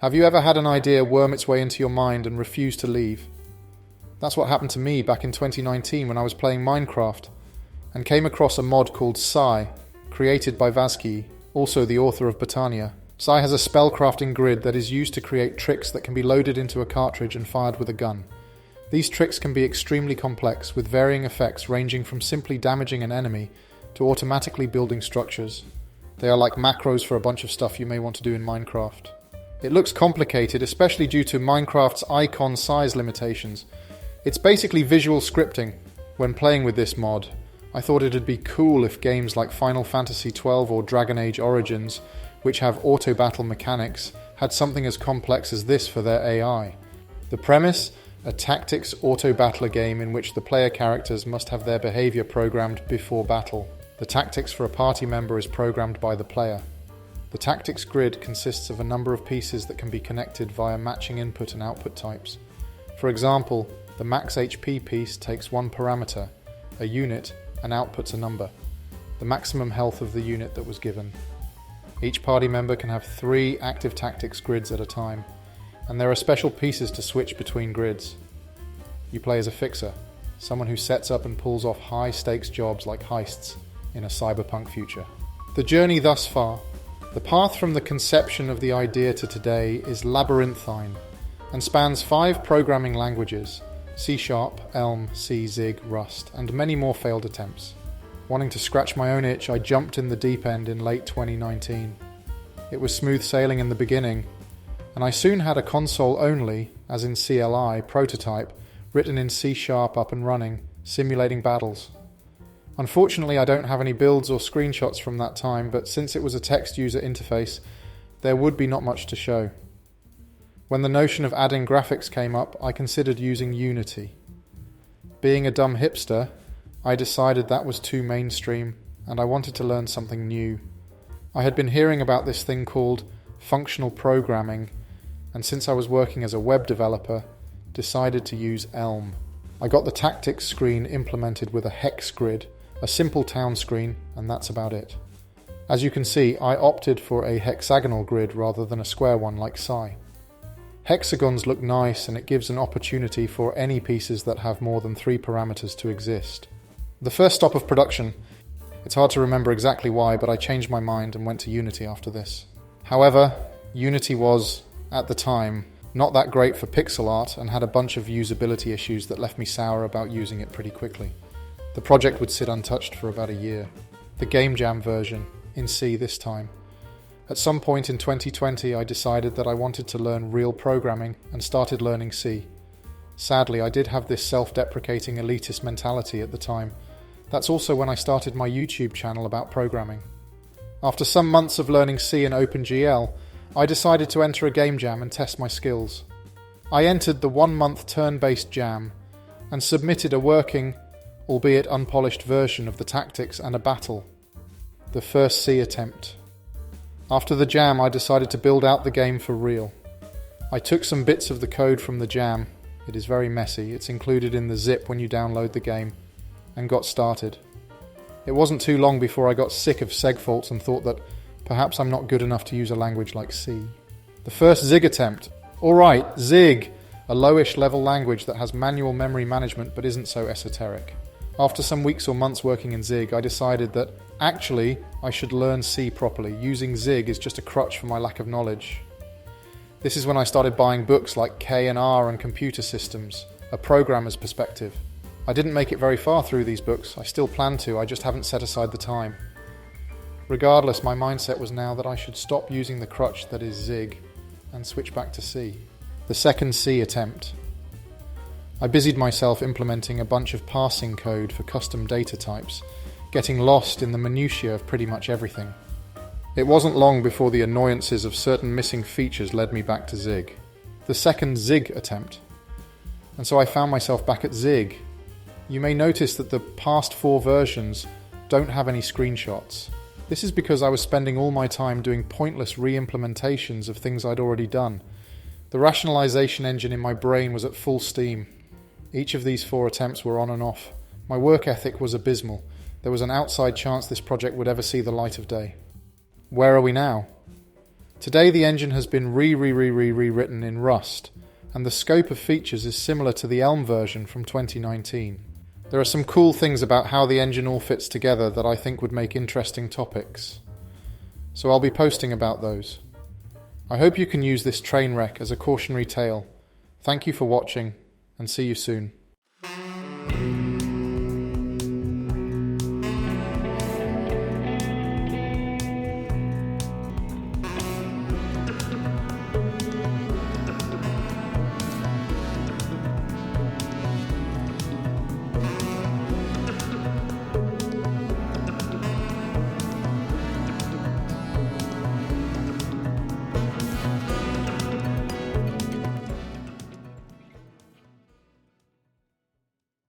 Have you ever had an idea worm its way into your mind and refuse to leave? That's what happened to me back in 2019 when I was playing Minecraft and came across a mod called Psy, created by Vazki, also the author of Botania. Psy has a spellcrafting grid that is used to create tricks that can be loaded into a cartridge and fired with a gun. These tricks can be extremely complex, with varying effects ranging from simply damaging an enemy to automatically building structures. They are like macros for a bunch of stuff you may want to do in Minecraft. It looks complicated, especially due to Minecraft's icon size limitations. It's basically visual scripting. When playing with this mod, I thought it'd be cool if games like Final Fantasy XII or Dragon Age Origins, which have auto-battle mechanics, had something as complex as this for their AI. The premise? A tactics auto-battler game in which the player characters must have their behaviour programmed before battle. The tactics for a party member is programmed by the player. The tactics grid consists of a number of pieces that can be connected via matching input and output types. For example, the max HP piece takes one parameter, a unit, and outputs a number, the maximum health of the unit that was given. Each party member can have 3 active tactics grids at a time, and there are special pieces to switch between grids. You play as a fixer, someone who sets up and pulls off high-stakes jobs like heists in a cyberpunk future. The journey thus far. The path from the conception of the idea to today is labyrinthine and spans 5 programming languages: C#, Elm, C, Zig, Rust, and many more failed attempts. Wanting to scratch my own itch, I jumped in the deep end in late 2019. It was smooth sailing in the beginning, and I soon had a console-only, as in CLI, prototype written in C# up and running, simulating battles. Unfortunately, I don't have any builds or screenshots from that time, but since it was a text user interface, there would be not much to show. When the notion of adding graphics came up, I considered using Unity. Being a dumb hipster, I decided that was too mainstream, and I wanted to learn something new. I had been hearing about this thing called functional programming, and since I was working as a web developer, decided to use Elm. I got the tactics screen implemented with a hex grid, a simple town screen, and that's about it. As you can see, I opted for a hexagonal grid rather than a square one like Psy. Hexagons look nice, and it gives an opportunity for any pieces that have more than 3 parameters to exist. The first stop of production. It's hard to remember exactly why, but I changed my mind and went to Unity after this. However, Unity was, at the time, not that great for pixel art and had a bunch of usability issues that left me sour about using it pretty quickly. The project would sit untouched for about a year. The Game Jam version, in C this time. At some point in 2020, I decided that I wanted to learn real programming and started learning C. Sadly, I did have this self-deprecating elitist mentality at the time. That's also when I started my YouTube channel about programming. After some months of learning C and OpenGL, I decided to enter a game jam and test my skills. I entered the 1-month turn-based jam and submitted a working, albeit unpolished version of the tactics and a battle. The first C attempt. After the jam, I decided to build out the game for real. I took some bits of the code from the jam. It is very messy. It's included in the zip when you download the game, and got started. It wasn't too long before I got sick of seg faults and thought that perhaps I'm not good enough to use a language like C. The first Zig attempt. Alright, Zig, a lowish level language that has manual memory management but isn't so esoteric. After some weeks or months working in Zig, I decided that actually I should learn C properly. Using Zig is just a crutch for my lack of knowledge. This is when I started buying books like K&R and Computer Systems, a programmer's perspective. I didn't make it very far through these books. I still plan to, I just haven't set aside the time. Regardless, my mindset was now that I should stop using the crutch that is Zig and switch back to C. The second C attempt. I busied myself implementing a bunch of parsing code for custom data types, getting lost in the minutiae of pretty much everything. It wasn't long before the annoyances of certain missing features led me back to Zig. The second Zig attempt. And so I found myself back at Zig. You may notice that the past 4 versions don't have any screenshots. This is because I was spending all my time doing pointless re-implementations of things I'd already done. The rationalization engine in my brain was at full steam. Each of these 4 attempts were on and off. My work ethic was abysmal. There was an outside chance this project would ever see the light of day. Where are we now? Today the engine has been rewritten in Rust, and the scope of features is similar to the Elm version from 2019. There are some cool things about how the engine all fits together that I think would make interesting topics. So I'll be posting about those. I hope you can use this train wreck as a cautionary tale. Thank you for watching, and see you soon.